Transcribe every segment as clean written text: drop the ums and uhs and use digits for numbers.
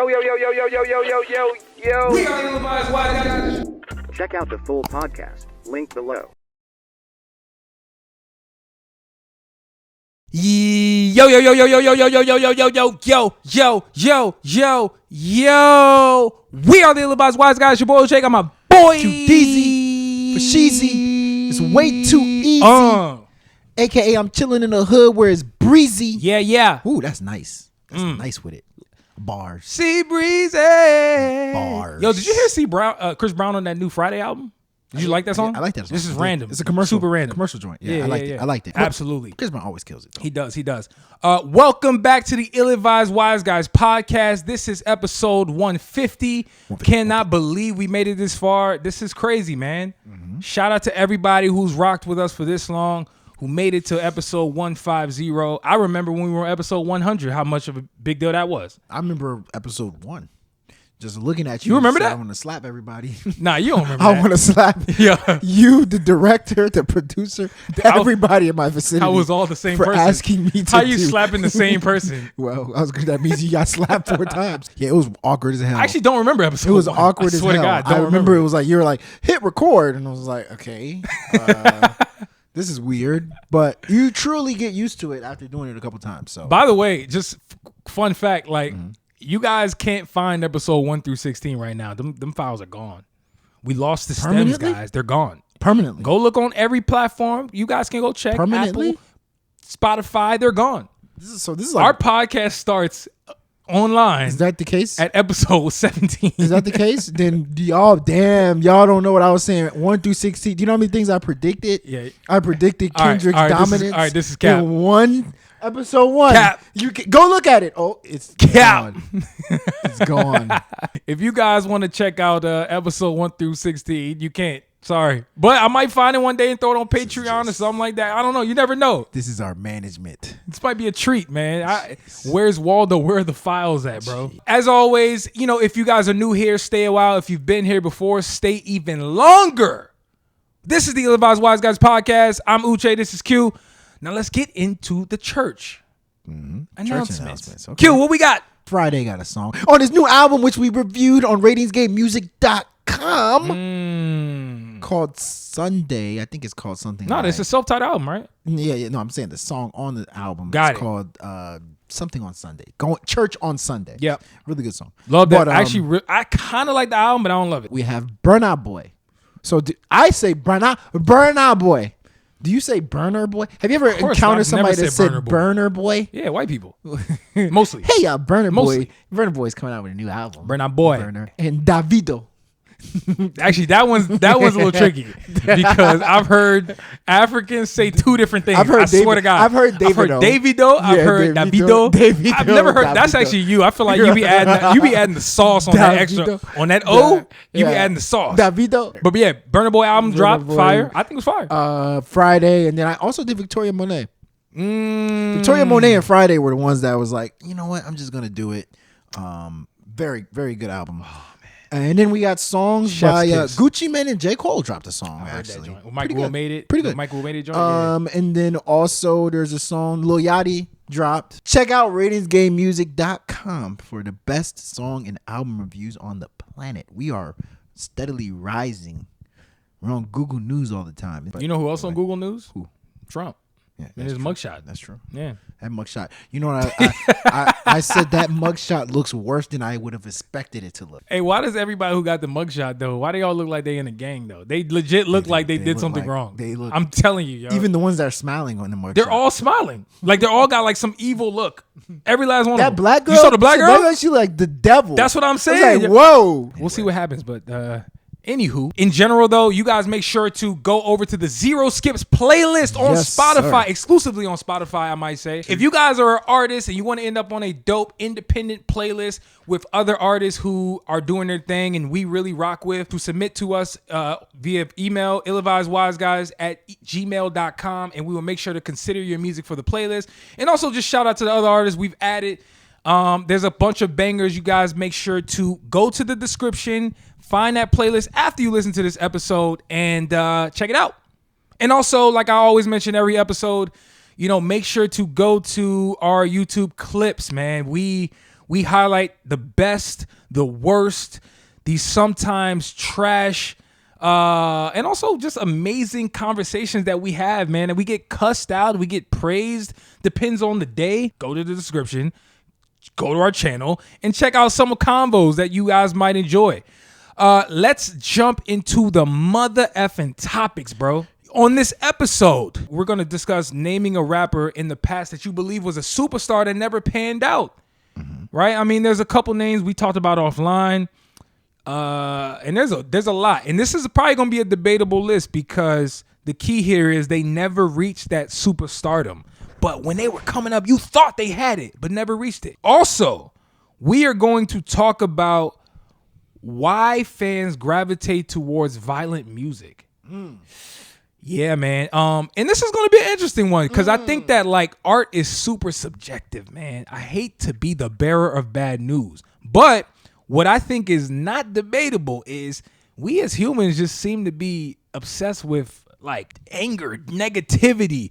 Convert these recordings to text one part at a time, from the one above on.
Yo. We are Televised Wise Guys. Check out the full podcast, link below. Yo. We are the Televised Wise Guys. Your boy OJ, got my boy Too Deezy for Sheezy. It's way too easy. AKA I'm chilling in the hood where it's breezy. Yeah. Ooh, that's nice. That's nice with it. Bars. Sea breezy. Bars. Yo, did you hear Chris Brown on that new Friday album? Did you like that song? I like that song. This is random. It's a commercial. Super random. Commercial joint. Yeah, I liked it. I liked it. Absolutely. Chris Brown always kills it, though. He does. Welcome back to the Ill-Advised Wise Guys podcast. This is episode 150. Cannot believe we made it this far. This is crazy, man. Mm-hmm. Shout out to everybody who's rocked with us for this long, who made it to episode 150. I remember when we were on episode 100, how much of a big deal that was. I remember episode 1. Just looking at you. You remember that? I want to slap everybody. Nah, you don't remember I want to slap you, the director, the producer, everybody in my vicinity. I was all the same for person. Asking me to How you slapping the same person? Well, that means you got slapped 4 times. Yeah, it was awkward as hell. I actually don't remember episode. It was 1. awkward I as swear hell. To God, I remember it was like you were like hit record, and I was like, okay, this is weird. But you truly get used to it after doing it a couple times. So, by the way, just fun fact, like. You guys can't find episode 1 through 16 right now. Them files are gone. We lost the stems, guys. They're gone. Permanently. Go look on every platform. You guys can go check. Permanently? Apple, Spotify, they're gone. This is like, our podcast starts online. Is that the case? At episode 17. Is that the case? Then y'all don't know what I was saying. 1 through 16. Do you know how many things I predicted? Yeah. I predicted Kendrick's dominance. This is cap. In one episode 1. Cap. You can, go look at it. Oh, it's cap. Gone. It's gone. If you guys want to check out episode 1 through 16, you can't. Sorry. But I might find it one day and throw it on Patreon or something like that. I don't know. You never know. This is our management. This might be a treat, man. Where's Waldo? Where are the files at, bro? As always, if you guys are new here, stay a while. If you've been here before, stay even longer. This is the Ill-Advised Wise Guys podcast. I'm Uche. This is Q. Now let's get into the church. Announcements. Okay. Q, what we got? Friday got a song on his new album, which we reviewed on ratingsgamemusic.com called Sunday. I think it's called something. No, it's a self-titled album, right? Yeah. No, I'm saying the song on the album is called something on Sunday. Church on Sunday. Yep. Really good song. Love that. Actually, I kind of like the album, but I don't love it. We have Burna Boy. So I say Burna Boy. Do you say Burner Boy? Have you ever encountered somebody that said Burner Boy? Yeah, white people. Mostly. Hey, Burner Boy. Burner Boy's coming out with a new album. Burna Boy. And Davido. Actually, that one's a little tricky because I've heard Africans say 2 different things. I swear to God. I've heard Davido. I've heard Davido. I've never heard. That's actually you. I feel like you be adding the sauce on that extra on that O. You be adding the sauce. Davido. But yeah, Burna Boy album dropped. Fire. I think it was fire. Friday, and then I also did Victoria Monet. Victoria Monet and Friday were the ones that was like, you know what? I'm just gonna do it. Very, very good album. And then we got songs by Gucci Mane and J. Cole dropped a song. I heard actually. that joint. Mike Will made it. Pretty good. Mike Will made it joint. And then also there's a song Lil Yachty dropped. Check out ratingsgamemusic.com for the best song and album reviews on the planet. We are steadily rising. We're on Google News all the time. You know who else on Google News? Who? Trump. Yeah, and his mugshot. That's true. Yeah. That mugshot. You know what? I said that mugshot looks worse than I would have expected it to look. Hey, why does everybody who got the mugshot, though, why they all look like they in a gang, though? They legit look like they did something wrong. I'm telling you, yo. Even the ones that are smiling on the mugshot. They're all smiling. Like, they're all got, like, some evil look. Every last one of them. That black girl? You saw the black girl? She like the devil. That's what I'm saying. Like, whoa. We'll see what happens, but... Anywho, in general, though, you guys make sure to go over to the Zero Skips playlist on Spotify, exclusively on Spotify, I might say. If you guys are an artist and you want to end up on a dope independent playlist with other artists who are doing their thing and we really rock with, to submit to us via email, illadvisedwiseguys@gmail.com, and we will make sure to consider your music for the playlist. And also just shout out to the other artists we've added. There's a bunch of bangers. You guys make sure to go to the description, find that playlist after you listen to this episode, and check it out. And also, like I always mention every episode, make sure to go to our YouTube clips, man. We We highlight the best, the worst, these sometimes trash, and also just amazing conversations that we have, man. And we get cussed out, we get praised, depends on the day. Go to the description, go to our channel, and check out some combos that you guys might enjoy. Let's jump into the mother effing topics, bro. On this episode, we're going to discuss naming a rapper in the past that you believe was a superstar that never panned out. Right? I mean, there's a couple names we talked about offline. And there's a lot. And this is probably going to be a debatable list because the key here is they never reached that superstardom. But when they were coming up, you thought they had it, but never reached it. Also, we are going to talk about why fans gravitate towards violent music. Yeah, man. And this is going to be an interesting one because I think that like art is super subjective, man. I hate to be the bearer of bad news, but what I think is not debatable is we as humans just seem to be obsessed with like anger, negativity,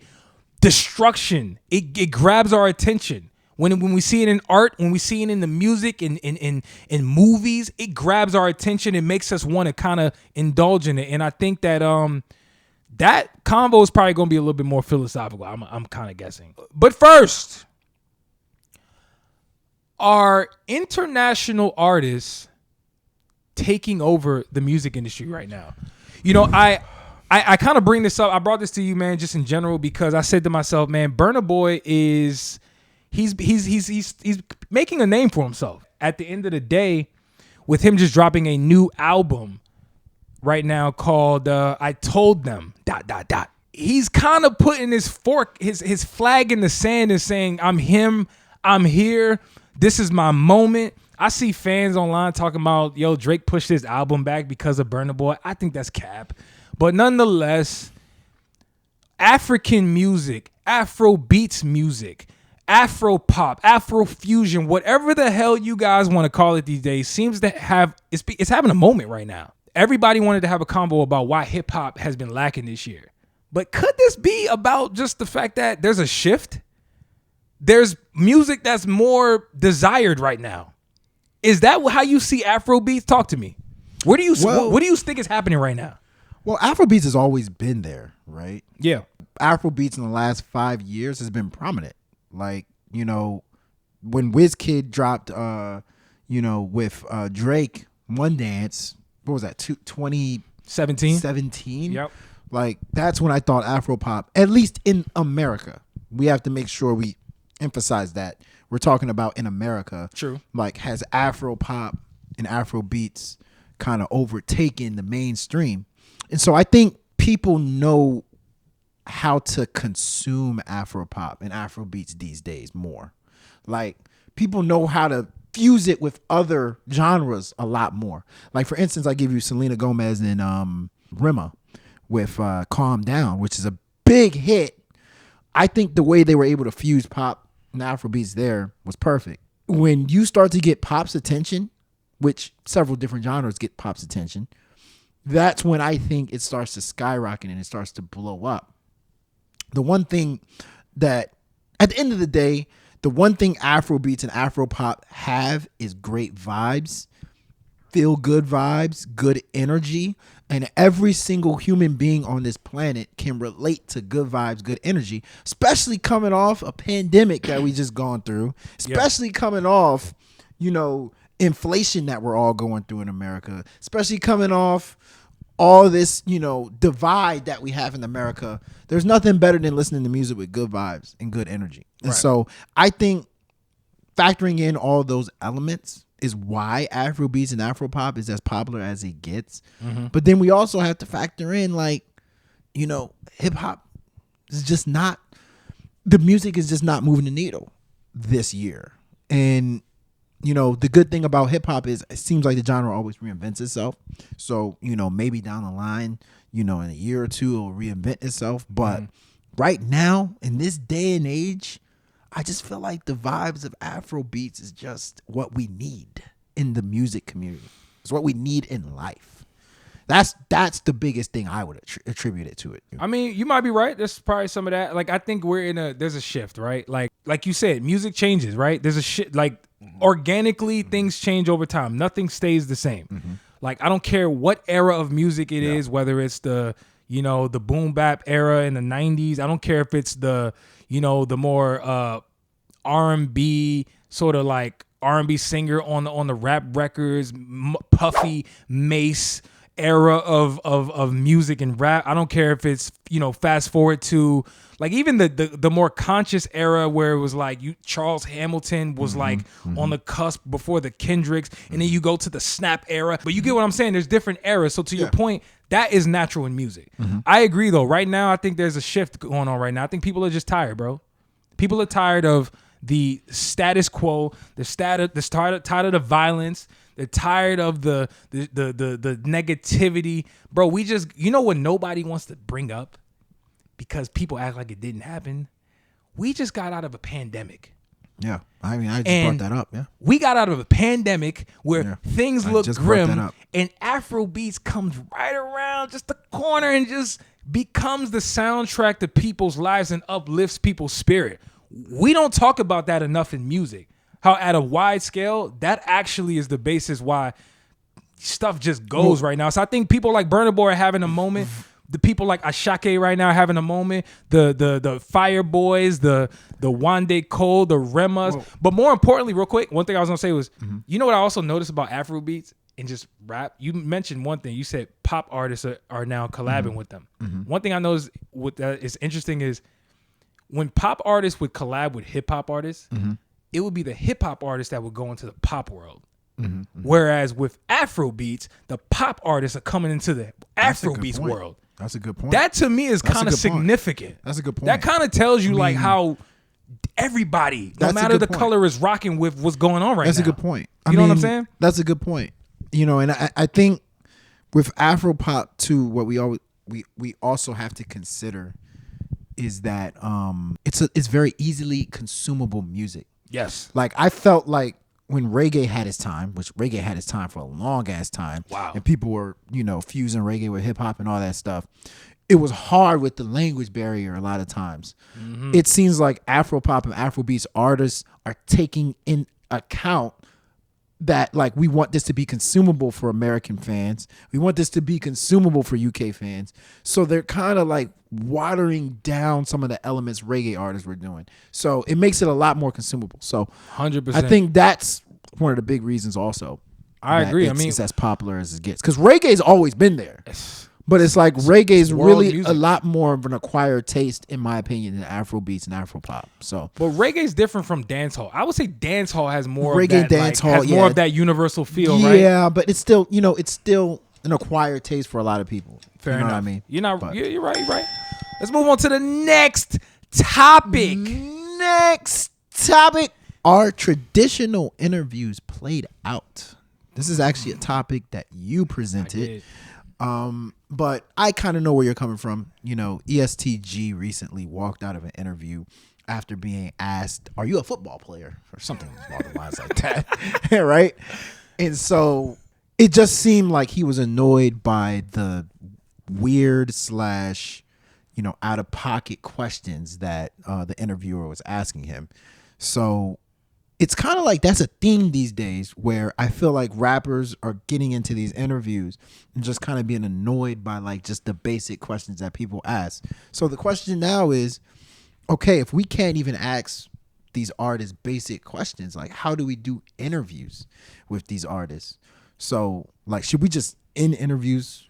destruction. It grabs our attention. When we see it in art, when we see it in the music, in movies, it grabs our attention. It makes us want to kind of indulge in it. And I think that that convo is probably going to be a little bit more philosophical. I'm kind of guessing. But first, are international artists taking over the music industry right now? You know, I kind of bring this up. I brought this to you, man, just in general, because I said to myself, man, Burna Boy is he's making a name for himself. At the end of the day, with him just dropping a new album right now called I Told Them ... He's kind of putting his flag in the sand and saying, I'm him, I'm here, this is my moment. I see fans online talking about, yo, Drake pushed his album back because of Burna Boy. I think that's cap. But nonetheless, African music, Afro beats music, Afro pop, Afro fusion, whatever the hell you guys want to call it these days, seems to have, it's having a moment right now. Everybody wanted to have a combo about why hip hop has been lacking this year. But could this be about just the fact that there's a shift? There's music that's more desired right now. Is that how you see Afro beats? Talk to me. What do you think is happening right now? Well, Afrobeats has always been there, right? Yeah. Afrobeats in the last 5 years has been prominent. Like, you know, when WizKid dropped, with Drake, One Dance, what was that, 2017? Yep. Like, that's when I thought Afropop, at least in America. We have to make sure we emphasize that. We're talking about in America. True. Like, has Afropop and Afrobeats kind of overtaken the mainstream? And so I think people know how to consume Afropop and Afrobeats these days more. Like, people know how to fuse it with other genres a lot more. Like, for instance, I give you Selena Gomez and Rima with Calm Down, which is a big hit. I think the way they were able to fuse pop and Afrobeats there was perfect. When you start to get pop's attention, which several different genres get pop's attention, that's when I think it starts to skyrocket and it starts to blow up. The one thing that, at the end of the day, the one thing Afrobeats and Afropop have is great vibes, feel good vibes, good energy, and every single human being on this planet can relate to good vibes, good energy, especially coming off a pandemic that we just gone through, especially coming off, inflation that we're all going through in America, especially coming off all this, divide that we have in America. There's nothing better than listening to music with good vibes and good energy. And so I think factoring in all those elements is why Afrobeats and Afropop is as popular as it gets. Mm-hmm. But then we also have to factor in, hip hop is just not, the music is just not moving the needle this year. And the good thing about hip hop is it seems like the genre always reinvents itself. So, maybe down the line, in a year or two, it'll reinvent itself. But right now, in this day and age, I just feel like the vibes of Afro beats is just what we need in the music community. It's what we need in life. That's the biggest thing I would attribute it to it. I mean, you might be right. There's probably some of that. Like, I think there's a shift, right? Like you said, music changes, right? There's a shit. Like, organically things change over time. Nothing stays the same. Like I don't care what era of music it is, whether it's the the boom bap era in the 90s. I don't care if it's the the more R&B sort of like R&B singer on the rap records, Puffy, Mace era of music and rap. I don't care if it's fast forward to like even the more conscious era where it was like Charles Hamilton was like on the cusp before the Kendricks, and then you go to the snap era. But you get what I'm saying? There's different eras. So to your point, that is natural in music. I agree though. Right now, I think there's a shift going on right now. I think people are just tired, bro. People are tired of the status quo. They're tired of the violence. They're tired of the negativity, bro. We just what nobody wants to bring up because people act like it didn't happen. We just got out of a pandemic. Yeah, I mean, I just brought that up. Yeah, we got out of a pandemic where things look grim, and Afro beats comes right around just the corner and just becomes the soundtrack to people's lives and uplifts people's spirit. We don't talk about that enough in music. How at a wide scale, that actually is the basis why stuff just goes right now. So I think people like Burna Boy are having a moment. The people like Ashake right now are having a moment. The Fire Boys, the Wande Cole, the Remas. Whoa. But more importantly, real quick, one thing I was gonna say was, you know what I also noticed about Afro beats and just rap? You mentioned one thing. You said pop artists are now collabing with them. One thing I noticed with that is interesting is when pop artists would collab with hip hop artists, it would be the hip hop artists that would go into the pop world. Whereas with Afro beats, the pop artists are coming into the Afro beats world. That's a good point. That to me is kind of significant. That's a good point. That kind of tells you like how everybody, no matter the color, is rocking with what's going on right now. That's a good point. You know what I'm saying? That's a good point. And I think with Afro pop too, what we also have to consider is that it's very easily consumable music. Yes. Like I felt like when reggae had its time, which reggae had its time for a long ass time. Wow. And people were, fusing reggae with hip hop and all that stuff. It was hard with the language barrier a lot of times. It seems like Afro pop and Afrobeats artists are taking in account that like we want this to be consumable for American fans. We want this to be consumable for UK fans. So they're kind of like watering down some of the elements reggae artists were doing. So it makes it a lot more consumable. So 100%. I think that's one of the big reasons also. I agree. It's as popular as it gets. Because reggae's always been there. But it's like reggae's really music. A lot more of an acquired taste, in my opinion, than Afro beats and Afro pop. So, but reggae's different from dancehall. I would say dancehall has more reggae of that, dancehall, more of that universal feel, right? Yeah, but it's still, it's still an acquired taste for a lot of people. Fair enough. What I mean, you're right. You're right. Let's move on to the next topic. Are traditional interviews played out? This is actually a topic that you presented. But I kind of know where you're coming from. EST Gee recently walked out of an interview after being asked, "Are you a football player?" or something along the lines like that, right? And so it just seemed like he was annoyed by the weird / out of pocket questions that the interviewer was asking him. So it's kind of like that's a theme these days where I feel like rappers are getting into these interviews and just kind of being annoyed by like just the basic questions that people ask. So the question now is, okay, if we can't even ask these artists basic questions, like how do we do interviews with these artists? So like, should we just end interviews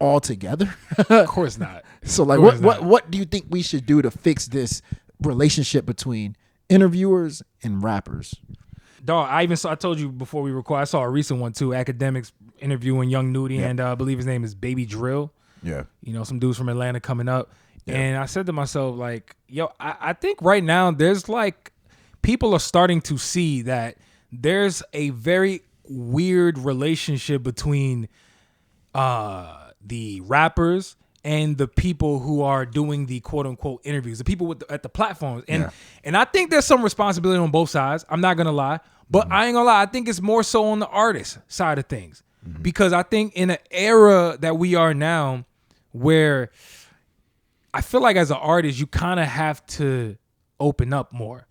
altogether? Of course not. So like, what do you think we should do to fix this relationship between interviewers and rappers? Dog, I told you before we record, I saw a recent one too. Academics interviewing Young Nudy and I believe his name is Baby Drill. Yeah. Some dudes from Atlanta coming up. Yeah. And I said to myself, like, yo, I think right now there's like people are starting to see that there's a very weird relationship between the rappers and the people who are doing the quote unquote interviews, the people at the platforms. And I think there's some responsibility on both sides. I'm not going to lie, but I ain't gonna lie. I think it's more so on the artist side of things because I think in an era that we are now where I feel like as an artist, you kind of have to open up more.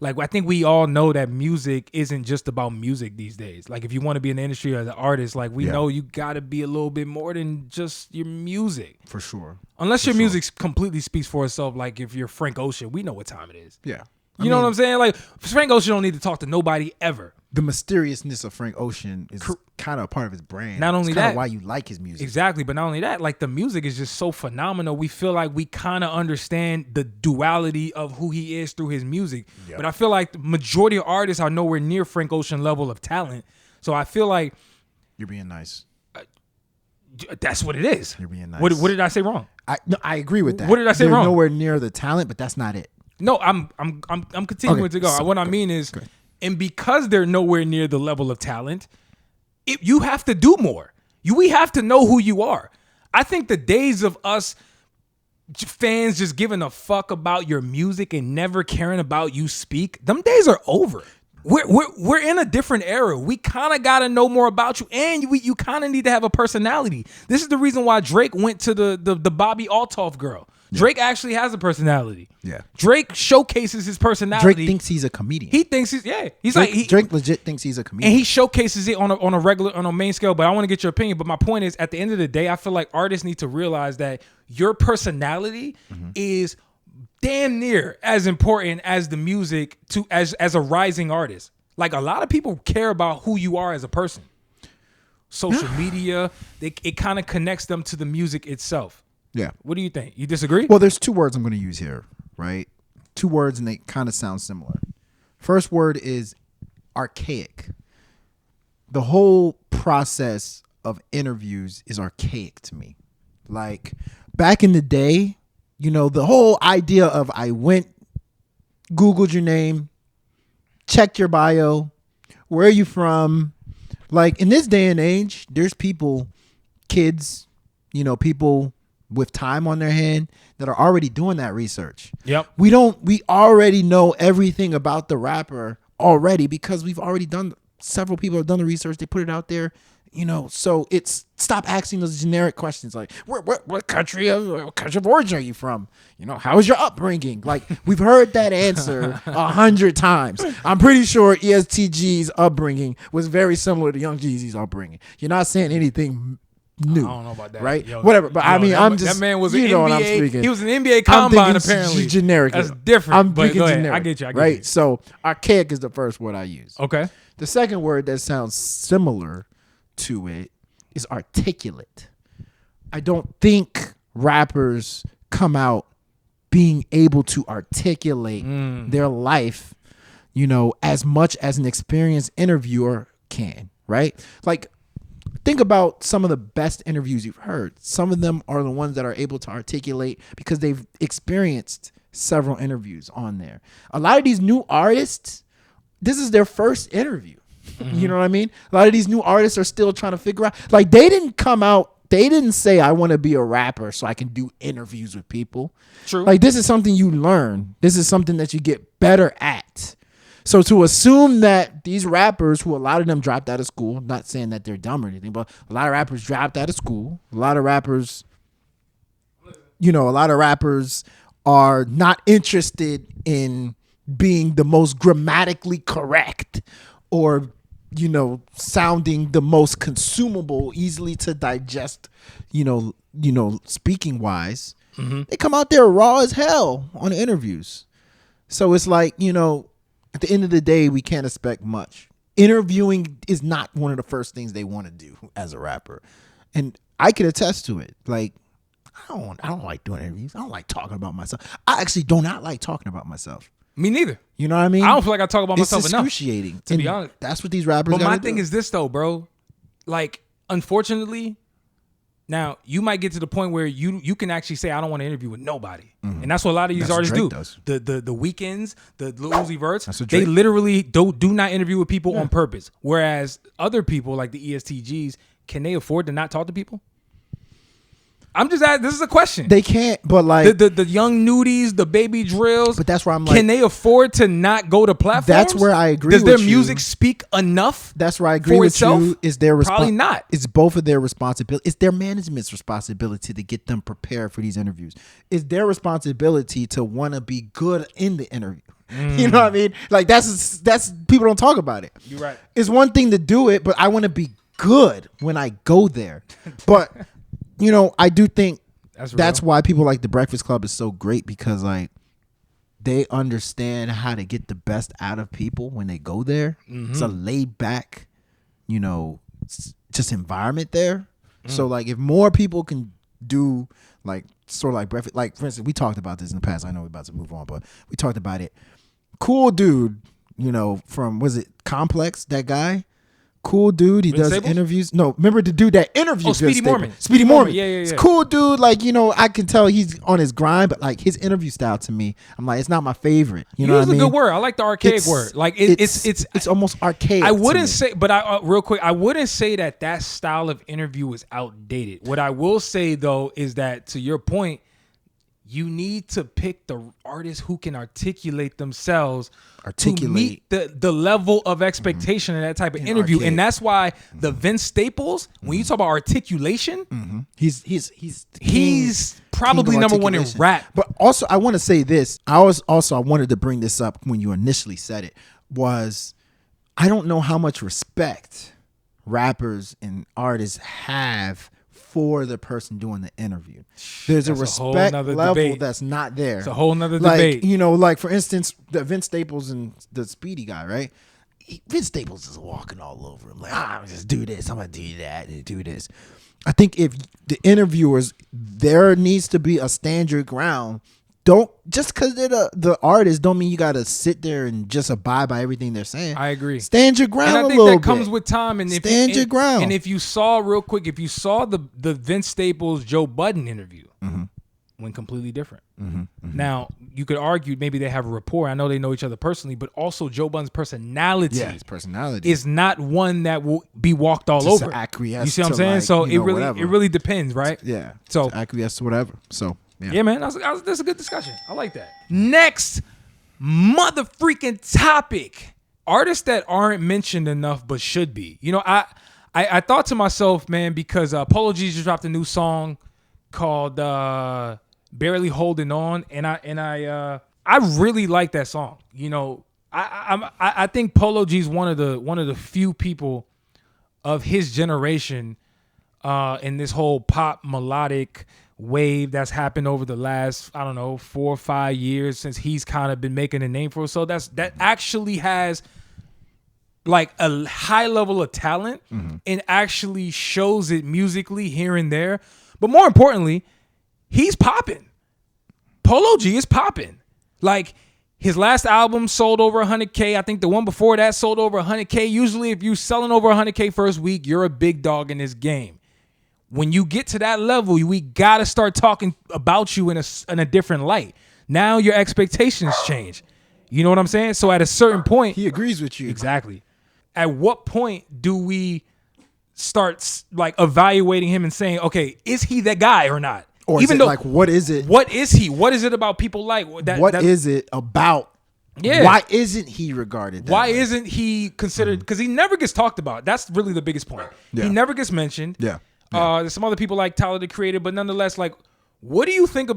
Like, I think we all know that music isn't just about music these days. Like, if you want to be in the industry as an artist, like, we know you got to be a little bit more than just your music. For sure. Unless your music completely speaks for itself. Like, if you're Frank Ocean, we know what time it is. Yeah. You know what I'm saying? Like, Frank Ocean don't need to talk to nobody ever. The mysteriousness of Frank Ocean is kind of a part of his brand. Not only that, why you like his music. Exactly, but not only that, like the music is just so phenomenal. We feel like we kind of understand the duality of who he is through his music. Yep. But I feel like the majority of artists are nowhere near Frank Ocean level of talent. So I feel like you're being nice. That's what it is. You're being nice. What did I say wrong? I agree with that. What did I say wrong? Nowhere near the talent, but that's not it. No, I'm continuing to go. So, what I mean is, and because they're nowhere near the level of talent, you have to do more. We have to know who you are. I think the days of us fans just giving a fuck about your music and never caring about you speak, them days are over. We're in a different era. We kind of got to know more about you, and you kind of need to have a personality. This is the reason why Drake went to the Bobby Altoff girl. Drake actually has a personality. Yeah. Drake showcases his personality. Drake thinks he's a comedian. He thinks Drake legit thinks he's a comedian. And he showcases it on a main scale, but I want to get your opinion. But my point is, at the end of the day, I feel like artists need to realize that your personality is damn near as important as the music as a rising artist. Like, a lot of people care about who you are as a person. Social media, it kind of connects them to the music itself. Yeah. What do you think? You disagree? Well, there's two words I'm going to use here, right? Two words, and they kind of sound similar. First word is archaic. The whole process of interviews is archaic to me. Like, back in the day, the whole idea of I went, Googled your name, checked your bio, where are you from? Like, in this day and age, there's kids, people with time on their hand that are already doing that research. Yep. We already know everything about the rapper already because several people have done the research. They put it out there, so it's stop asking those generic questions like, what country of origin are you from? How is your upbringing? Like, we've heard that answer 100 times. I'm pretty sure EST Gee's upbringing was very similar to Young Jeezy's upbringing. You're not saying anything new. I don't know about that. Right? Whatever. But I'm just... That man was an NBA... what I'm speaking. He was an NBA combine, apparently. Generic. That's different. I'm thinking generic. I get you. Right? So, archaic is the first word I use. Okay. The second word that sounds similar to it is articulate. I don't think rappers come out being able to articulate their life, as much as an experienced interviewer can, right? Like, think about some of the best interviews you've heard. Some of them are the ones that are able to articulate because they've experienced several interviews on there. A lot of these new artists, this is their first interview. You know what I mean? A lot of these new artists are still trying to figure out, like, they didn't say, I want to be a rapper so I can do interviews with people. True. Like, this is something you learn. This is something that you get better at. So to assume that these rappers, who a lot of them dropped out of school, not saying that they're dumb or anything, but a lot of rappers dropped out of school. A lot of rappers are not interested in being the most grammatically correct or, sounding the most consumable, easily to digest, speaking wise. They come out there raw as hell on interviews. So it's like, at the end of the day, we can't expect much. Interviewing is not one of the first things they want to do as a rapper. And I can attest to it. Like, I don't like doing interviews. I don't like talking about myself. I actually do not like talking about myself. Me neither. You know what I mean? I don't feel like I talk about myself enough. It's excruciating. To be honest. That's what these rappers But my thing is this, though, bro. Like, unfortunately, now you might get to the point where you can actually say, I don't want to interview with nobody. And that's what a lot of these artists do. The Weekends, the Lil Uzi Verts, they literally do not interview with people on purpose. Whereas other people, like the EST Gees, can they afford to not talk to people? I'm just asking. This is a question. They can't, but like the young Nudys, the Baby Drills. But that's where I'm like, can they afford to not go to platforms? That's where I agree. Does their music speak enough? That's where I agree with you. Is their probably not? It's both of their responsibility. It's their management's responsibility to get them prepared for these interviews. It's their responsibility to want to be good in the interview. You know what I mean? Like that's people don't talk about it. You're right. It's one thing to do it, but I want to be good when I go there. But you know, I do think that's why people like the Breakfast Club is so great, because like they understand how to get the best out of people when they go there. It's a laid back, you know, just environment there. So like if more people can do like sort of like breakfast, like for instance, we talked about this in the past. I know we're about to move on, but we talked about it. Cool dude, you know, from was it Complex? That guy, cool dude. He does Staples? Interviews. No, remember the dude that interviewed? Oh, Speedy Mormon. Speedy Mormon. Yeah. It's cool dude. Like, you know, I can tell he's on his grind, but like his interview style to me, I'm like, it's not my favorite. You know what I mean? Use a good word. I like the archaic word. Like it's almost archaic. I wouldn't say, but I real quick, I wouldn't say that style of interview is outdated. What I will say though is that, to your point, you need to pick the artists who can articulate themselves to meet the level of expectation in that type of interview. Archaic. And that's why the Vince Staples, when you talk about articulation, he's probably number one in rap. But also, I want to say this. I wanted to bring this up when you initially said it, was I don't know how much respect rappers and artists have for the person doing the interview. There's a respect level that's not there. It's a whole nother like, debate. You know, like for instance, the Vince Staples and the Speedy guy, right? Vince Staples is walking all over him like, I'm just do this, I'm gonna do that, and do this. I think if the interviewers, there needs to be a stand your ground. Don't just because they're the artist don't mean you gotta sit there and just abide by everything they're saying. I agree. Stand your ground. And I think that comes with time. And stand your ground. And if you saw real quick, if you saw the Vince Staples Joe Budden interview, went completely different. Now you could argue maybe they have a rapport. I know they know each other personally, but also Joe Budden's personality. Yeah, his personality is not one that will be walked all over. Acquiesce. You see what I'm saying? Like, so it whatever. really depends, right? Yeah. So acquiesce to whatever. So. Yeah, man, that's a good discussion. I like that. Next mother freaking topic. Artists that aren't mentioned enough but should be. You know, I thought to myself, man, because Polo G just dropped a new song called Barely Holding On, and I really like that song. You know, I think Polo G's one of the few people of his generation in this whole pop melodic wave that's happened over the last, I don't know, 4 or 5 years since he's kind of been making a name for himself. That actually has like a high level of talent and actually shows it musically here and there. But more importantly, he's popping. Polo G is popping. Like his last album sold over 100K. I think the one before that sold over 100K. Usually if you're selling over 100K first week, you're a big dog in this game. When you get to that level, we got to start talking about you in a different light. Now your expectations change. You know what I'm saying? So at a certain point, he agrees with you. Exactly. At what point do we start like evaluating him and saying, okay, is he that guy or not? Or even though, like, what is it? What is he? What is it about people like that? What is it about? Yeah. Why isn't he regarded that way? Isn't he considered? Because he never gets talked about. That's really the biggest point. Yeah. He never gets mentioned. Yeah. There's some other people like Tyler the Creator, but nonetheless, like, what do you think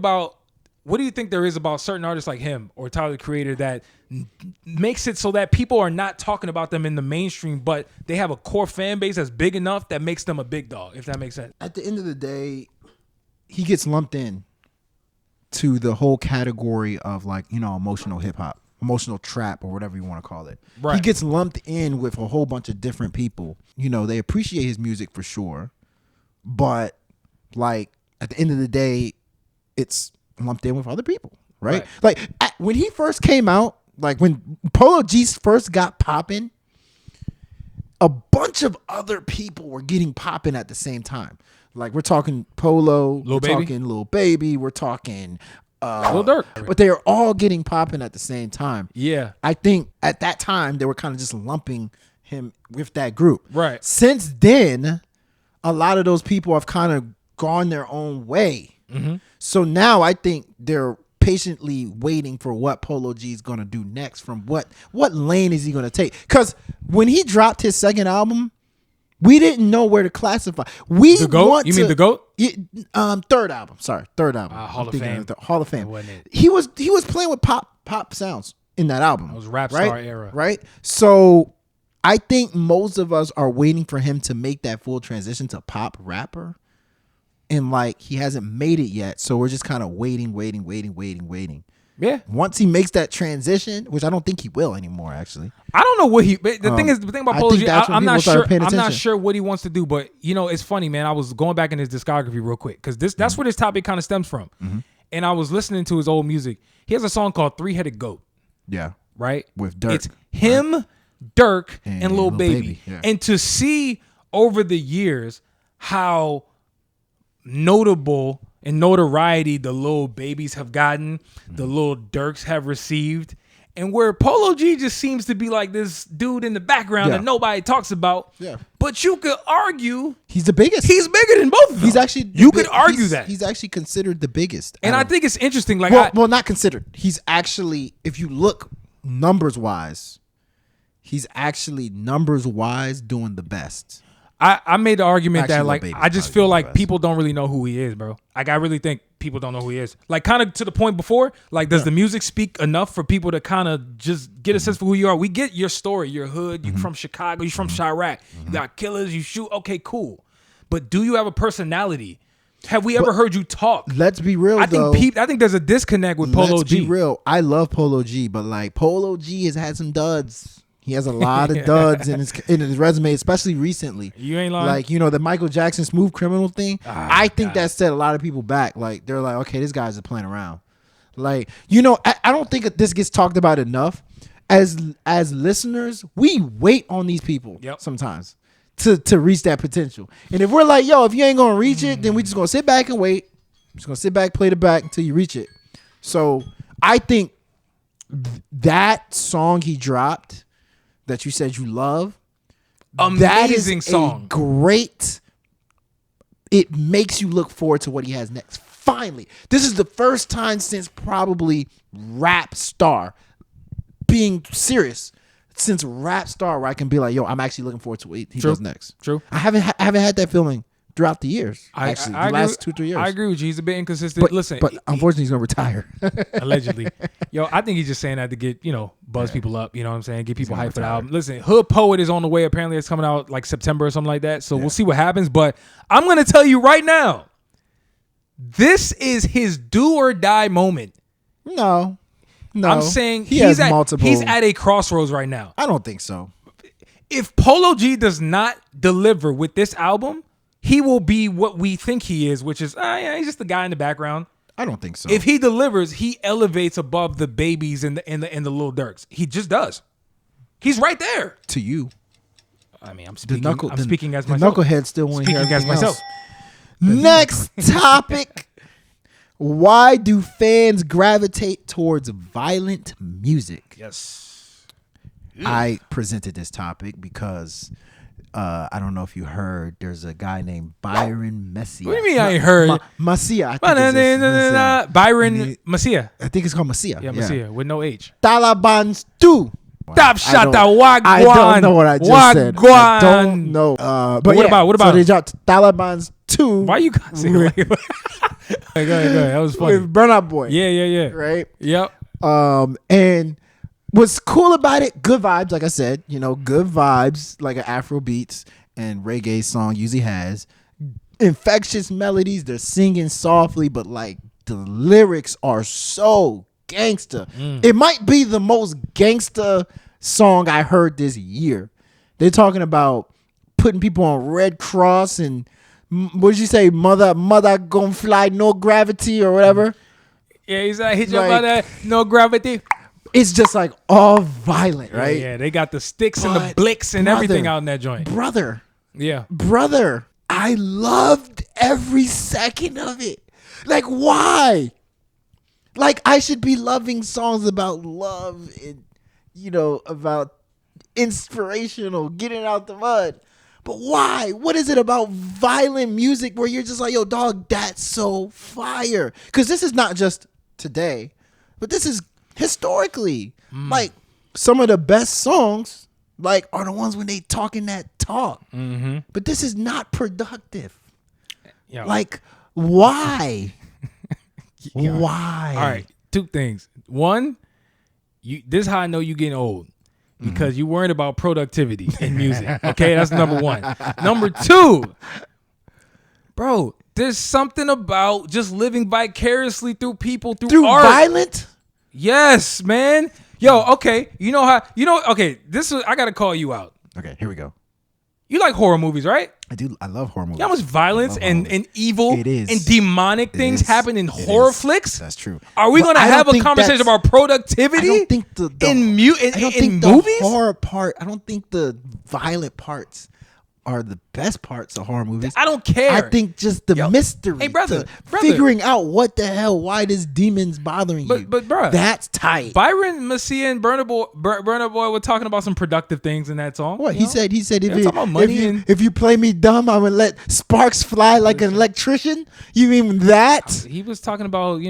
there is about certain artists like him or Tyler the Creator that makes it so that people are not talking about them in the mainstream, but they have a core fan base that's big enough that makes them a big dog, if that makes sense? At the end of the day, he gets lumped in to the whole category of, like, you know, emotional hip hop, emotional trap, or whatever you want to call it. Right. He gets lumped in with a whole bunch of different people. You know, they appreciate his music for sure. But like at the end of the day, it's lumped in with other people, right? Like when he first came out, like when Polo G first got popping, a bunch of other people were getting popping at the same time. Like we're talking Polo, talking Lil Baby, we're talking Lil Durk, but they are all getting popping at the same time. Yeah, I think at that time they were kind of just lumping him with that group. Right. Since then, a lot of those people have kind of gone their own way. So now I think they're patiently waiting for what Polo G is going to do next. From what lane is he going to take? Because when he dropped his second album, we didn't know where to classify. The GOAT? You mean the GOAT? Third album. Sorry, third album. Hall of Fame. Hall of Fame. He was playing with pop sounds in that album. That was rap right? star era. Right? So I think most of us are waiting for him to make that full transition to pop rapper. And like he hasn't made it yet. So we're just kind of waiting. Yeah. Once he makes that transition, which I don't think he will anymore, actually. I don't know what the thing about I Polo think G, that's when I'm people not start sure. paying I'm not attention. sure what he wants to do, but you know, it's funny, man. I was going back in his discography real quick because that's where this topic kind of stems from. And I was listening to his old music. He has a song called 3-Headed Goat. Yeah. Right? With Dirk. It's him, Dirk, and Lil Baby. Yeah. And to see over the years how notable and notoriety the Lil Babies have gotten, the Lil Dirks have received, and where Polo G just seems to be like this dude in the background that nobody talks about. Yeah. But you could argue He's the biggest. he's bigger than both of them. He's actually you could argue that. He's actually considered the biggest. And I think it's interesting. Like, well, not considered. He's actually, if you look numbers wise, he's actually numbers wise doing the best. I made the argument Actually, that Lil like Baby's I just probably feel the like best. people don't really know who he is, bro. Like I really think people don't know who he is. Like kind of to the point before, like does the music speak enough for people to kind of just get a sense for who you are? We get your story, your hood, you from Chicago, you from Chirac, you got killers, you shoot, okay, cool. But do you have a personality? Have we ever heard you talk? Let's be real, I though. think I think there's a disconnect with Polo Let's G. be real. I love Polo G, but like Polo G has had some duds. He has a lot of duds in his resume, especially recently. You ain't lying. Like, you know, the Michael Jackson Smooth Criminal thing. I think that set a lot of people back. Like, they're like, okay, this guy's just playing around. Like, you know, I don't think that this gets talked about enough. As listeners, we wait on these people sometimes to reach that potential. And if we're like, yo, if you ain't gonna reach it, then we just gonna sit back and wait. Just gonna sit back, play the back until you reach it. So I think that song he dropped that you said you love, that is Amazing song. great. It makes you look forward to what he has next. Finally, this is the first time since probably Rap Star, being serious, since Rap Star, where I can be like, yo, I'm actually looking forward to what he does next. True. I haven't had that feeling throughout the years. I Actually, agree the last with- 2-3 years. I agree with you. He's a bit inconsistent. Listen, but unfortunately, he's gonna retire. allegedly. Yo, I think he's just saying that to get, buzz people up, you know what I'm saying? Get people hyped for the album. Listen, Hood Poet is on the way. Apparently it's coming out like September or something like that. So we'll see what happens. But I'm going to tell you right now, this is his do or die moment. No. I'm saying he has multiple. he's at a crossroads right now. I don't think so. If Polo G does not deliver with this album, he will be what we think he is, which is, he's just the guy in the background. I don't think so. If he delivers, he elevates above the Babies and the Lil Durks. He just does. He's right there. To you, I mean, I'm the speaking. speaking as the myself. knucklehead still want to hear Speaking as everything myself. else. Next topic: why do fans gravitate towards violent music? Yes. I presented this topic because I don't know if you heard. There's a guy named Byron Messia. What do you mean I ain't heard? Messia. I think it's Byron Messia. I think it's called Messia. Yeah, Messia with no H. Talibans II. Stop shot that wagwan. I don't know what I just said. I don't know. But what about So they dropped Talibans II. Why you gotta say it like that? Go ahead. That was funny. With Burna Boy. Yeah. Right? Yep. And what's cool about it, good vibes, like I said, good vibes, like an Afro beats and reggae song usually has. Infectious melodies, they're singing softly, but like the lyrics are so gangster. It might be the most gangster song I heard this year. They're talking about putting people on Red Cross and what did you say, mother gonna fly, no gravity or whatever. Yeah, he's like, hit you Like- about that. No gravity. It's just like all violent, right? Yeah, they got the sticks and the But, blicks and brother, everything out in that joint. Brother, Yeah. I loved every second of it. Like, why? Like, I should be loving songs about love and, about inspirational, getting out the mud. But why? What is it about violent music where you're just like, yo, dog, that's so fire? Because this is not just today, but this is historically. Like, some of the best songs, like, are the ones when they talking that talk. Mm-hmm. But this is not productive. Yo. Like, why? Yo. Why? All right, two things. One, This is how I know you getting old. Because you worried about productivity in music. Okay, that's number one. Number two, bro, there's something about just living vicariously through people through art. Violent? Yes, man. Yo, okay. Okay, I gotta call you out. Okay, here we go. You like horror movies, right? I do. I love horror movies. You know how much violence and evil It is. and demonic things happen in horror flicks? That's true. Are we going to I have don't a think conversation that's- about productivity? I don't think the in the movies? horror part. I don't think the violent parts are the best parts of horror movies. I don't care. I think just the mystery. Hey, brother, figuring out what the hell, why this demon's bothering you. But bro, that's tight. Byron Messia and Burna Boy were talking about some productive things in that song. What he said? He said They're talking about money if you play me dumb, I would let sparks fly like an electrician. You mean that? He was talking about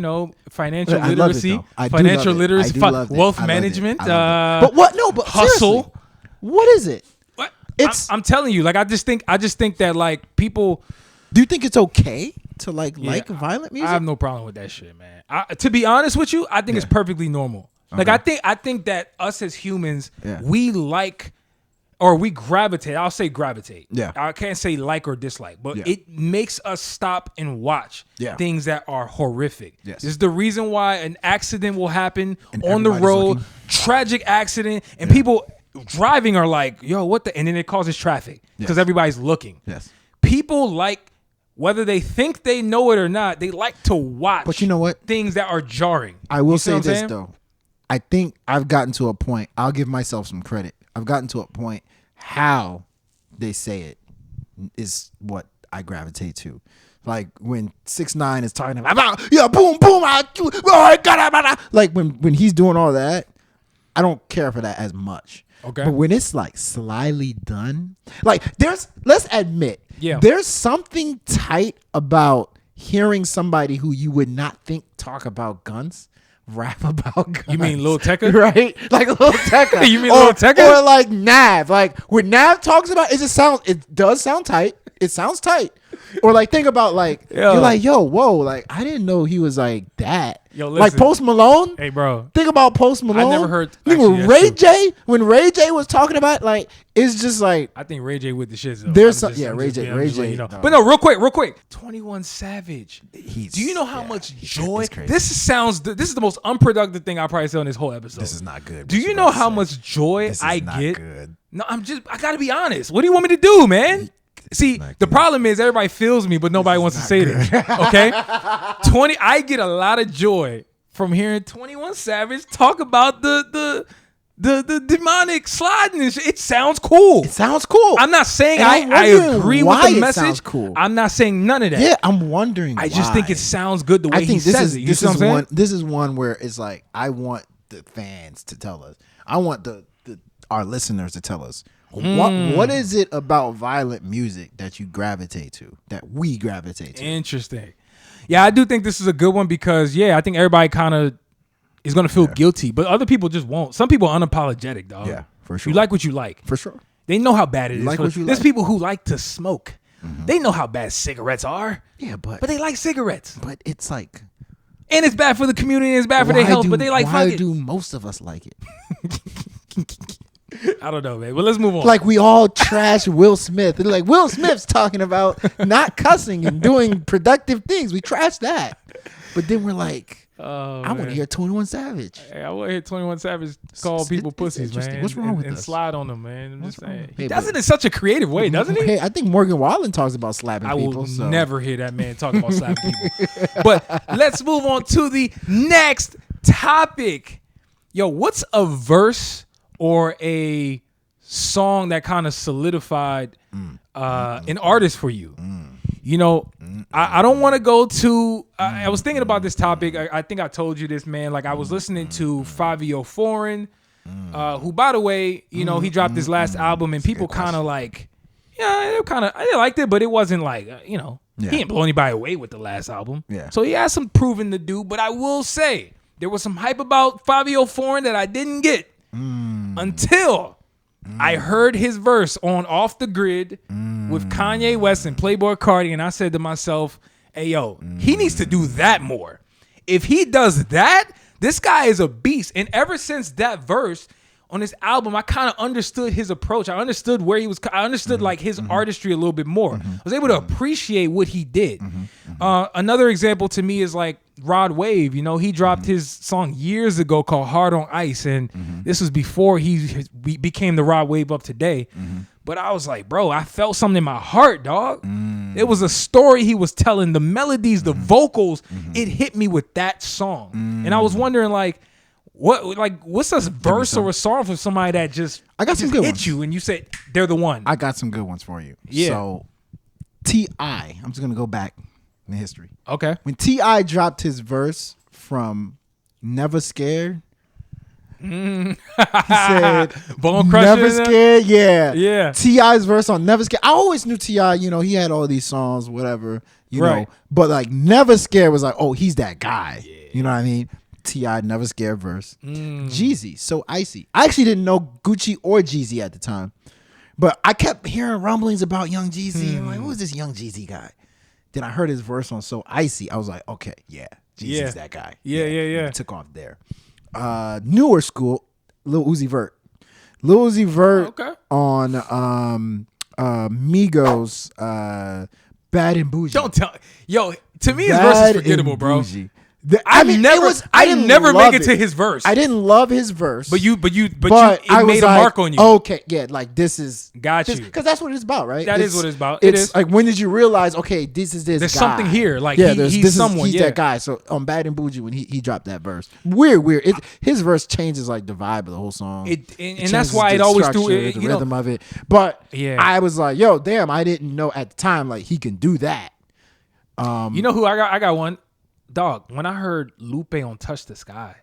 financial I love it, literacy, though. I do financial love it. literacy, I do love it. wealth I love it. management. I love it. But what? No, but hustle. seriously, what is it? What? It's. I'm telling you, like I just think that like people. Do you think it's okay to like violent music? I have no problem with that shit, man. To be honest with you, I think it's perfectly normal. Like I think that us as humans, we like or we gravitate. I'll say gravitate. Yeah. I can't say like or dislike, but it makes us stop and watch things that are horrific. Yes. This is the reason why an accident will happen And on the everybody's road, looking. tragic accident, and people driving are like, yo, what the? And then it causes traffic because everybody's looking. Yes. People like, whether they think they know it or not, they like to watch. But you know what? Things that are jarring. I will You see say what I'm this saying? though. I think I've gotten to a point. I'll give myself some credit. I've gotten to a point. How they say it is what I gravitate to. Like when 6ix9ine is talking about boom boom, like when he's doing all that, I don't care for that as much. Okay. But when it's like slyly done, like let's admit, Yeah. there's something tight about hearing somebody who you would not think talk about guns rap about guns. You mean Lil Tecca? Right? Like Lil Tecca. You mean Lil Tecca? Or like Nav. Like when Nav talks about it does sound tight. It sounds tight. Or like think about like you're like, whoa, like I didn't know he was like that. Yo, like listen. Post Malone. Hey, bro. Think about Post Malone. never heard- Think actually, when that's Ray true. J. When Ray J was talking about like it's just like I think Ray J with the shit. Though. There's I'm some- yeah, I'm Ray just- J- I'm Ray just letting J, you know. no. But no, real quick. 21 Savage. he's. Do you know how yeah, much it's joy? crazy. This is the most unproductive thing I probably said on this whole episode. This is not good. Do you know how much joy This is I not get? good. No, I gotta be honest. What do you want me to do, man? See, the problem is everybody feels me, but nobody wants to say this. Okay? I get a lot of joy from hearing 21 Savage talk about the demonic sliding and shit. It sounds cool. It sounds cool. I'm not saying And I'm I wondering agree why with the it message. sounds cool. I'm not saying none of that. Yeah, I'm wondering. I just think it sounds good the way I think he says it. You see what I'm saying? one. This is one where it's like I want the fans to tell us. I want our listeners to tell us what is it about violent music that you gravitate to, that we gravitate to. Interesting. Yeah, I do think this is a good one because I think everybody kind of is gonna feel guilty, but other people just won't. Some people are unapologetic, dog. Yeah, for sure. You like what you like. For sure. They know how bad it is. like what you There's like. people who like to smoke. They know how bad cigarettes are. Yeah, but They like cigarettes. but it's like And it's bad for the community and it's bad for their health, but they like why fuck it. do most of us like it? I don't know, man. But let's move on. Like we all trash Will Smith. They're like Will Smith's talking about not cussing and doing productive things. We trash that. But then we're like, I want to hear 21 Savage. Hey, I want to hear 21 Savage call people it's pussies, interesting. man. What's wrong with and us? slide on them, man. I'm just saying. He Hey, does it but- in such a creative way, doesn't he? Hey, I think Morgan Wallen talks about slapping I people. will So. never hear that man talk about slapping people. But let's move on to the next topic. Yo, what's a verse or a song that kind of solidified an artist for you? You know, I don't want to go to. I was thinking about this topic. I think I told you this, man. Like I was listening to Fabio Foreign, who, by the way, you know, he dropped his last album, and people kind of like, they liked it, but it wasn't like, he didn't blow anybody away with the last album. Yeah. So he has some proving to do. But I will say there was some hype about Fabio Foreign that I didn't get until I heard his verse on Off the Grid with Kanye West and Playboi Carti, and I said to myself, hey, yo, he needs to do that more. If he does that, This guy is a beast. And ever since that verse on this album, I kind of understood his approach. I understood where he was. I understood like his artistry a little bit more. I was able to appreciate what he did. Another example to me is like Rod Wave. You know, he dropped his song years ago called Hard on Ice. And this was before he became the Rod Wave of today. But I was like, bro, I felt something in my heart, dog. It was a story he was telling. The melodies, the vocals, it hit me with that song. And I was wondering, like, what's a verse or a song from somebody that just I got some good hit ones. you and you said they're the one? I got some good ones for you. Yeah. So T.I., I'm just gonna go back in history. Okay. When T.I. dropped his verse from Never Scared, he said Bone Crusher. Never Scared, yeah. Yeah. T.I.'s verse on Never Scared. I always knew T.I., you know, he had all these songs, whatever, you Right. know. But like Never Scared was like, oh, he's that guy. Yeah. You know what I mean? T.I. Never Scared verse. Jeezy, So Icy. I actually didn't know Gucci or Jeezy at the time. But I kept hearing rumblings about Young Jeezy. I'm like, who is this Young Jeezy guy? Then I heard his verse on So Icy. I was like, okay, yeah, Jeezy's that guy. Yeah. It took off there. Newer school, Lil Uzi Vert. Lil Uzi Vert Okay. on Migos, Bad and Bougie. Don't tell. Yo, to me, his verse is Bad forgettable, and bro. Bougie. I didn't never love make it to his verse. I didn't love his verse. But it I was made a like, mark on you. Okay, yeah, like this is Got you. because that's what it's about, right? That is what it's about. It It's is. like when did you realize? Okay, this is this. There's guy. something here. Like, he's someone, He's yeah. that guy. So on Bad and Bougie when he dropped that verse, weird. His verse changes like the vibe of the whole song. And changes that's why the it always do structure, it. the You know, rhythm of it. But Yeah. I was like, yo, damn, I didn't know at the time like he can do that. you know who I got? I got one. Dog, when I heard Lupe on Touch the Sky.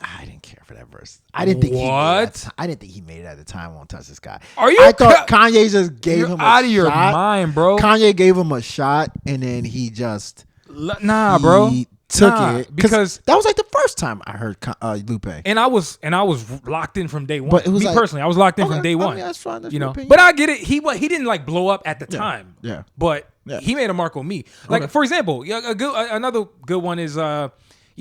I didn't care for that verse. I didn't think What? I didn't think he made it at the time on Touch This Guy. Are you I thought Kanye just gave him a out of your shot. mind, bro. Kanye gave him a shot and then he just Nah, bro. he took Nah, it because that was like the first time I heard Lupe. and I was locked in from day one. But it was me like- personally, I was locked in Okay, from day I one. mean, that's fine. That's you your know, opinion. but I get it. He didn't like blow up at the time. Yeah. But Yeah. he made a mark on me. Like for example, another good one is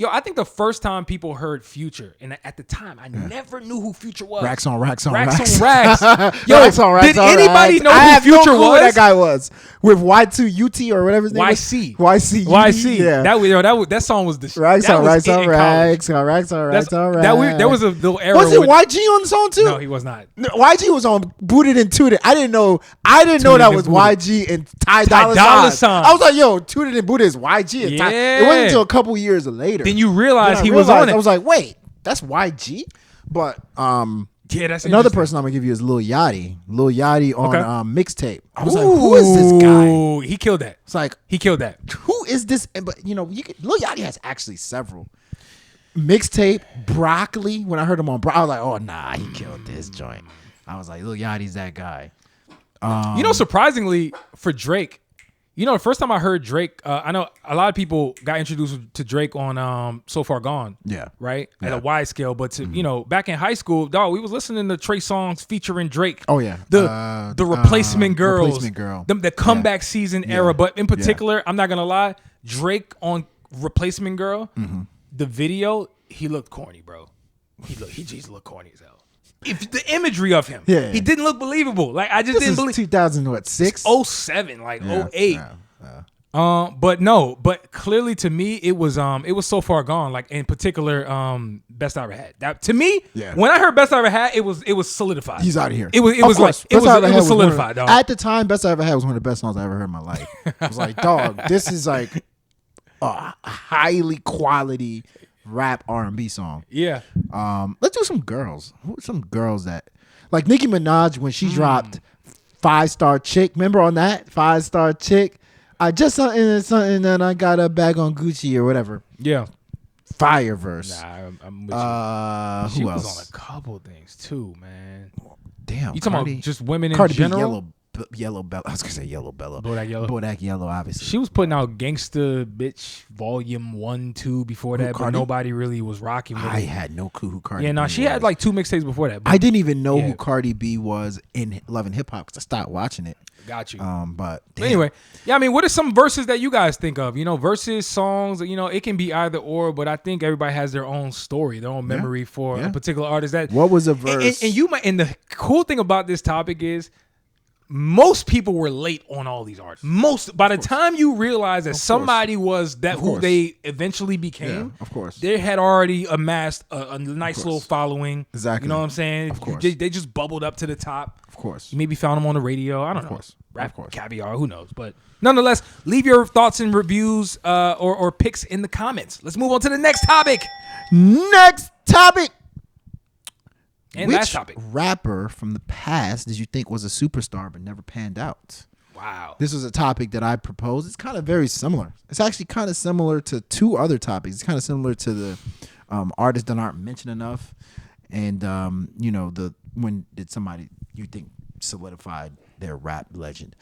I think the first time people heard Future, and at the time I never knew who Future was. Racks on racks. Yo, Racks did on anybody racks. know I who have Future no clue was? who that guy was with Y2UT or whatever his name YC. was. YC. YC. Yeah. That song was the Racks that on was racks it on in college. racks on racks on racks on racks. There was a little era. Was it when- YG on the song too? No, he was not. No, YG was on Booted and Tooted. I didn't know Tooted that and was Booted. YG and Ty Dolla Dolla Sign. Sign. I was like, yo, Tooted and Booted is YG and Ty. It wasn't Yeah. until a couple years later. Then you realize Then I he was realized- on it. I was like, wait, that's YG? But Yeah, that's another interesting. person I'm gonna give you is Lil Yachty. Lil Yachty on Okay. Mixtape. I was like, who is this guy? Ooh, he killed that. It's like, He killed that. who is this? But you know, Lil Yachty has actually several. Mixtape, Broccoli. When I heard him on Broccoli, I was like, oh nah, he killed this joint. I was like, Lil Yachty's that guy. Surprisingly for Drake, the first time I heard Drake, I know a lot of people got introduced to Drake on So Far Gone. Yeah. Right? At Yeah. a wide scale. But back in high school, dog, we was listening to Trey songs featuring Drake. Oh yeah, The Replacement Girls. Replacement Girl. The comeback season era. But in Yeah. particular, I'm not gonna lie, Drake on Replacement Girl, the video, he looked corny, bro. He just looked corny as hell. If the imagery of him, Yeah. he didn't look believable. Like I just This didn't is believe. 2006. 07, like 08. But clearly to me it was So Far Gone, like in particular Best I Ever Had. That to me, Yeah. when I heard Best I Ever Had, it was solidified. He's out of here. It was Of course. like it Best I Ever Had was one of- solidified, dog. At the time, Best I Ever Had was one of the best songs I ever heard in my life. I was like, dog, this is like a highly quality rap R&B song. Yeah. Let's do some girls. Who are some girls that like Nicki Minaj when she dropped 5-Star Chick? Remember on that 5-Star Chick? I just something and I got a bag on Gucci or whatever. Yeah. Fire verse. Nah, I'm with you. She Who was else? on a couple things too, man. Damn. You talking Cardi- about just women in Cardi B, general? Yellow. Yellow Bella. I was gonna say Yellow Bella. Bodak Yellow. Obviously. She was putting out Gangsta Bitch Volume 1, 2 before that, Cardi? but nobody really was rocking with I it. had no clue who Cardi. Yeah, no, B she was. had like 2 mixtapes before that. But I didn't even know Yeah. who Cardi B was in Love and Hip Hop because I stopped watching it. got you. But But anyway, yeah, I mean, what are some verses that you guys think of? Verses, songs, it can be either or, but I think everybody has their own story, their own memory for a particular artist. What was a verse? And and the cool thing about this topic is most people were late on all these artists. By the time you realize that somebody was who they eventually became, of course, they had already amassed a nice little following. Exactly. You know what I'm saying? Of course. They just bubbled up to the top. Of course. You maybe found them on the radio. I don't know. Of course. Caviar, who knows? But nonetheless, leave your thoughts and reviews or picks in the comments. Let's move on to the next topic. Next topic. And Which last topic. rapper from the past did you think was a superstar but never panned out? Wow. This was a topic that I proposed. It's kind of very similar. It's actually kind of similar to 2 other topics. It's kind of similar to the artists that aren't mentioned enough. And, when did somebody you think solidified their rap legend?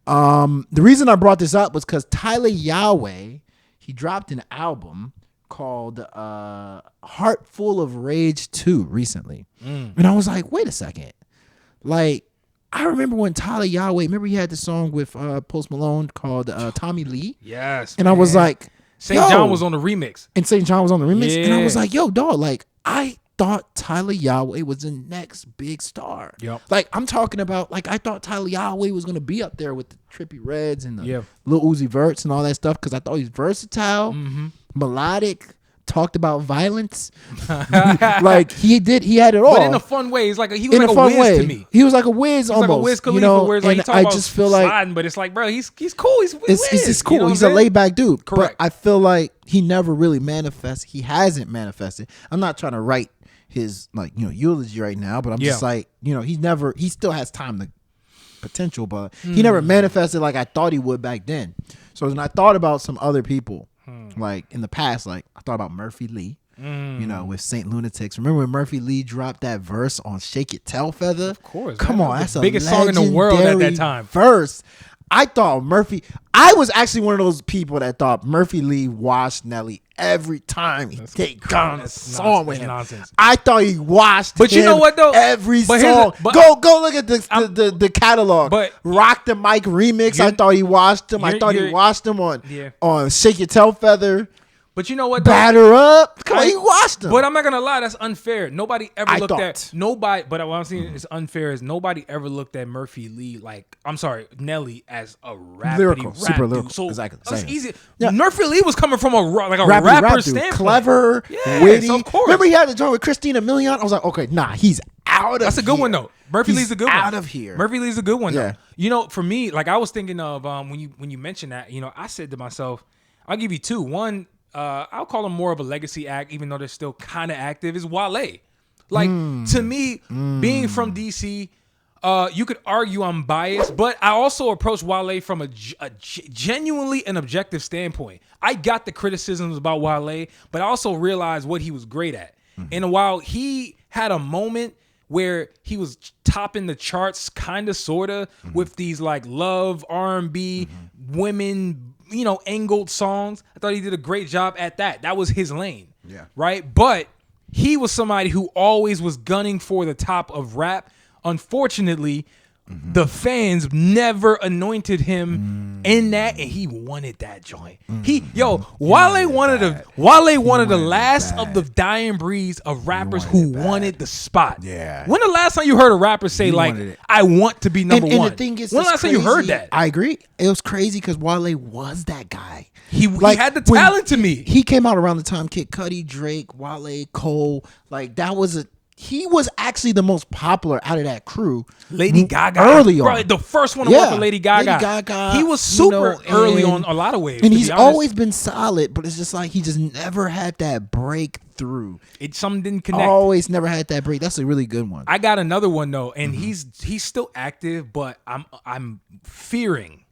The reason I brought this up was because Tyler Yahweh, he dropped an album called Heart Full of Rage 2 recently. And I was like, wait a second. Like, I remember when Tyler Yahweh, he had the song with Post Malone called Tommy Lee. Yes. And I was like, St. John was on the remix. And St. John was on the remix. Yeah. And I was like, yo, dog, like, I thought Tyler Yahweh was the next big star. Yep. Like, I'm talking about, like, I thought Tyler Yahweh was going to be up there with the Trippie Reds and the Lil Uzi Verts and all that stuff because I thought he's versatile, melodic, talked about violence. Like, he had it all. But in a fun way. It's like he was in like a fun Wiz way. to me. He was like a Wiz almost. Like a Wiz Khalifa, where it's like and you talk I about just feel like sliding, but it's like, bro, he's cool. He's it's cool. You know He's what a I'm laid back dude. Correct. But I feel like he never really manifested. He hasn't manifested. I'm not trying to write his eulogy right now, but I'm just like, he still has time to potential, but he never manifested like I thought he would back then. So when I thought about some other people, like in the past, like I thought about Murphy Lee. With Saint Lunatics. Remember when Murphy Lee dropped that verse on Shake It Tail Feather? Of course. Come on, that's the a biggest song in the world at that legendary time. Verse. I thought I was actually one of those people that thought Murphy Lee washed Nelly every time he got on a song with him. Nonsense. I thought he washed But you him know what, though? every But here's song. Go look at the catalog. But Rock the Mic remix. I thought he washed him. I thought he washed him on Shake Your Tail Feather. But you know what? Though? Batter Up. Come on, he washed him. But I'm not gonna lie, that's unfair. Nobody ever I looked thought. at nobody. But what I'm saying is unfair is nobody ever looked at Murphy Lee Nelly as a Lyrical, rap super dude. lyrical. So Exactly. it's Same. easy. Yeah. Murphy Lee was coming from a Rappy rapper rap dude. standpoint. Clever, Yes, witty. of course. Remember he had the joint with Christina Milian? I was like, okay, nah, he's out of That's a good here. one though. Murphy He's Lee's a good one. out of here. Murphy Lee's a good one. Yeah. Though. For me, like I was thinking of when you mentioned that, I said to myself, I'll give you 2. One, I'll call them more of a legacy act, even though they're still kind of active, is Wale. Like, to me, being from DC, you could argue I'm biased, but I also approach Wale from a genuinely an objective standpoint. I got the criticisms about Wale, but I also realized what he was great at. And while he had a moment where he was topping the charts, kind of, sort of, with these like love, R&B, women, angled songs. I thought he did a great job at that. That was his lane. Yeah. Right? But he was somebody who always was gunning for the top of rap. Unfortunately, the fans never anointed him in that, and he wanted that joint. Wale wanted the last of the dying breeds of rappers who wanted the spot. Yeah. When the last time you heard a rapper say wanted it. I want to be number one? And the thing is, when the last time you heard that? I agree. It was crazy because Wale was that guy. He had the talent to me. He came out around the time Kid Cudi, Drake, Wale, Cole. Like he was actually the most popular out of that crew. Lady Gaga. Early on. Bro, the first one to work with Lady Gaga. Lady Gaga. He was super early on a lot of ways. And he's always been solid, but it's just like he just never had that breakthrough. Something didn't connect. Always never had that break. That's a really good one. I got another one though, and he's still active, but I'm fearing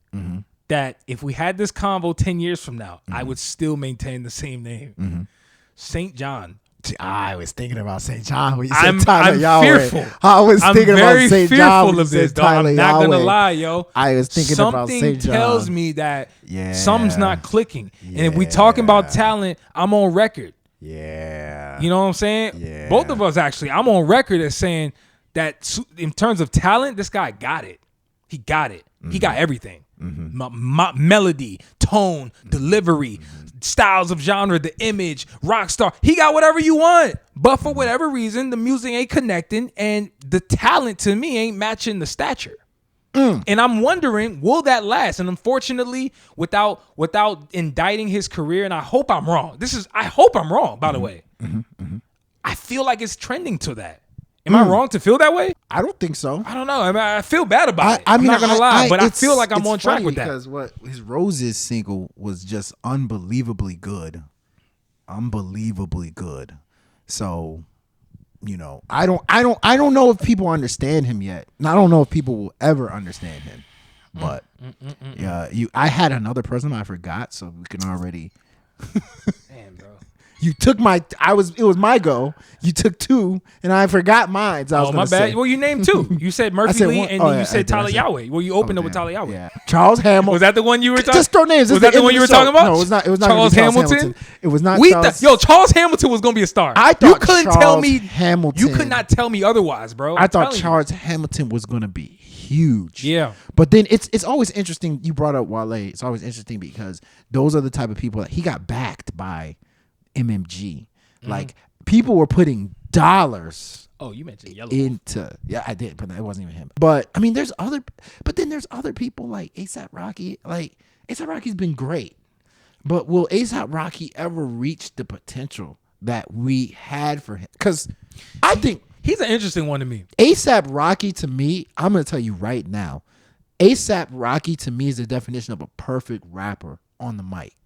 that if we had this convo 10 years from now, I would still maintain the same name. St. John. I was thinking about St. John when you I'm said Tyler Yahweh. fearful. I was thinking about very St. John fearful when you of this, said dog. I'm Tyler not gonna Yahweh. lie, yo. I was thinking about St. John. Something tells me that Yeah. something's not clicking. And if we talking about Yeah. talent, I'm on record. Yeah. You know what I'm saying? Yeah. Both of us actually. I'm on record as saying that in terms of talent, this guy got it. He got it. He got everything. Melody, tone, delivery, styles of genre, the image, rock star. He got whatever you want. But for whatever reason, the music ain't connecting and the talent to me ain't matching the stature. And I'm wondering, will that last? And unfortunately, without indicting his career, and I hope I'm wrong. I hope I'm wrong, by the way. I feel like it's trending to that. Am I wrong to feel that way? I don't think so. I don't know. I mean, I feel bad about it. I mean, I'm not gonna lie, but I it's- feel like I'm it's on track funny with that. because what his Roses single was just unbelievably good, So, you know, I don't know if people understand him yet. And I don't know if people will ever understand him. But yeah, I had another person I forgot, so we can already. Damn, bro. You took it was my go. You took two, and I forgot mine. So I was Oh, gonna my bad. say. Well, you named two. You said Murphy said Lee, one. and Oh, then yeah, you I said did. Tyler I said- Yahweh. Well, you opened up with Damn. Tyler Yahweh. Yeah. Charles Hamilton. Was that the one you were talking? Just throw names. Was that the one you were talking about? No, it was not. It was not Charles gonna be Hamilton. It was not. Charles Hamilton was gonna be a star. I thought you couldn't tell Charles me Hamilton. You could not tell me otherwise, bro. I I'm thought telling you. Charles Hamilton was gonna be huge. Yeah. But then it's always interesting. You brought up Wale. It's always interesting because those are the type of people that he got backed by MMG. Like people were putting dollars Oh, you mentioned Yellow. into I did, but it wasn't even him. But I mean, there's other people like ASAP Rocky. Like ASAP Rocky's been great, but will ASAP Rocky ever reach the potential that we had for him? Because I think He's an interesting one to me. ASAP Rocky to me, I'm gonna tell you right now, ASAP Rocky to me is the definition of a perfect rapper on the mic.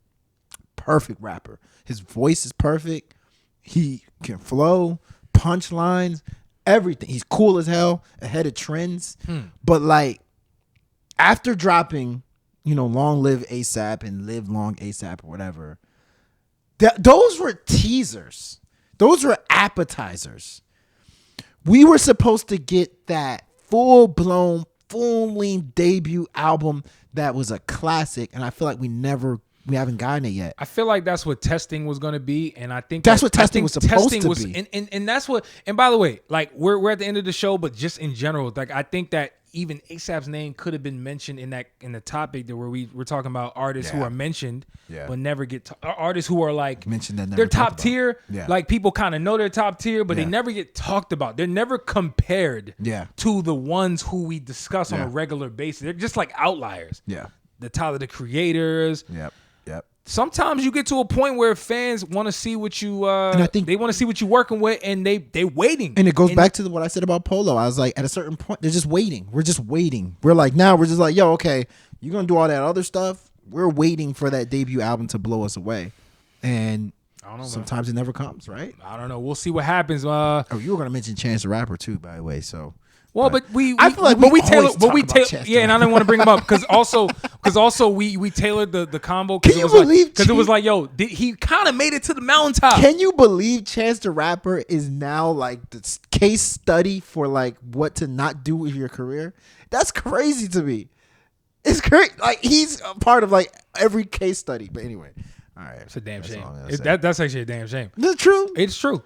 Perfect rapper. His voice is perfect. He can flow, punchlines, everything. He's cool as hell, ahead of trends. But like after dropping, Long Live ASAP and Live Long ASAP or whatever, those were teasers. Those were appetizers. We were supposed to get that full-blown, full-length debut album that was a classic, and I feel like we haven't gotten it yet. I feel like that's what testing was going to be, and I think That's what testing was supposed to be. And that's what. And by the way, like we're at the end of the show, but just in general, like I think that even ASAP's name could have been mentioned in the topic that where we're talking about artists who are mentioned but never get artists who are like Mentioned that never they're talked top tier. Yeah. Like people kind of know they're top tier, but they Yeah. never get talked about. They're never compared Yeah. to the ones who we discuss on Yeah. a regular basis. They're just like outliers. Yeah. The Tyler the Creators. Yep. Sometimes you get to a point where fans want to see what you And I think they want to see what you're working with, and they waiting. And it goes back to what I said about Polo. I was like, at a certain point, they're just waiting. We're just waiting. We're like, now we're just like, yo, okay, you're going to do all that other stuff. We're waiting for that debut album to blow us away. And I don't know, sometimes it never comes, right? I don't know. We'll see what happens. Oh, you were going to mention Chance the Rapper too, by the way. So, Well, but I feel like we tailored, always talk about Chance the yeah, and I didn't want to bring him up because also we tailored the combo. Can you believe? Because it was like, yo, he kind of made it to the mountaintop. Can you believe Chance the Rapper is now like the case study for like what to not do with your career? That's crazy to me. It's great. Like he's a part of like every case study. But anyway, all right, It's a damn that's shame. all I'm gonna say. That's actually a damn shame. Is it true? It's true.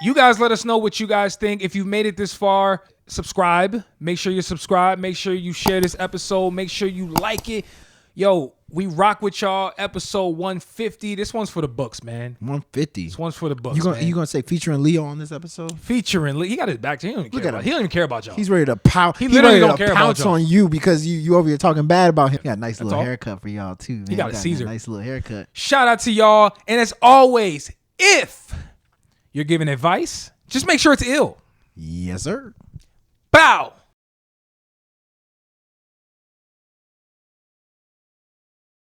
You guys let us know what you guys think. If you made it this far, subscribe. Make sure you subscribe. Make sure you share this episode. Make sure you like it. Yo, we rock with y'all. Episode 150. This one's for the books, man. 150. This one's for the books. You man. gonna say featuring Leo on this episode? Featuring Lee. He got his back to him. He don't even care at about. him. He don't even care about y'all. He's ready to pounce. He literally ready don't to care about pounce y'all. on you because you over here talking bad about him. He got a nice little all. haircut for y'all too. Man. He got a Caesar. Nice little haircut. Shout out to y'all. And as always, if you're giving advice, just make sure it's ill. Yes, sir. Bow.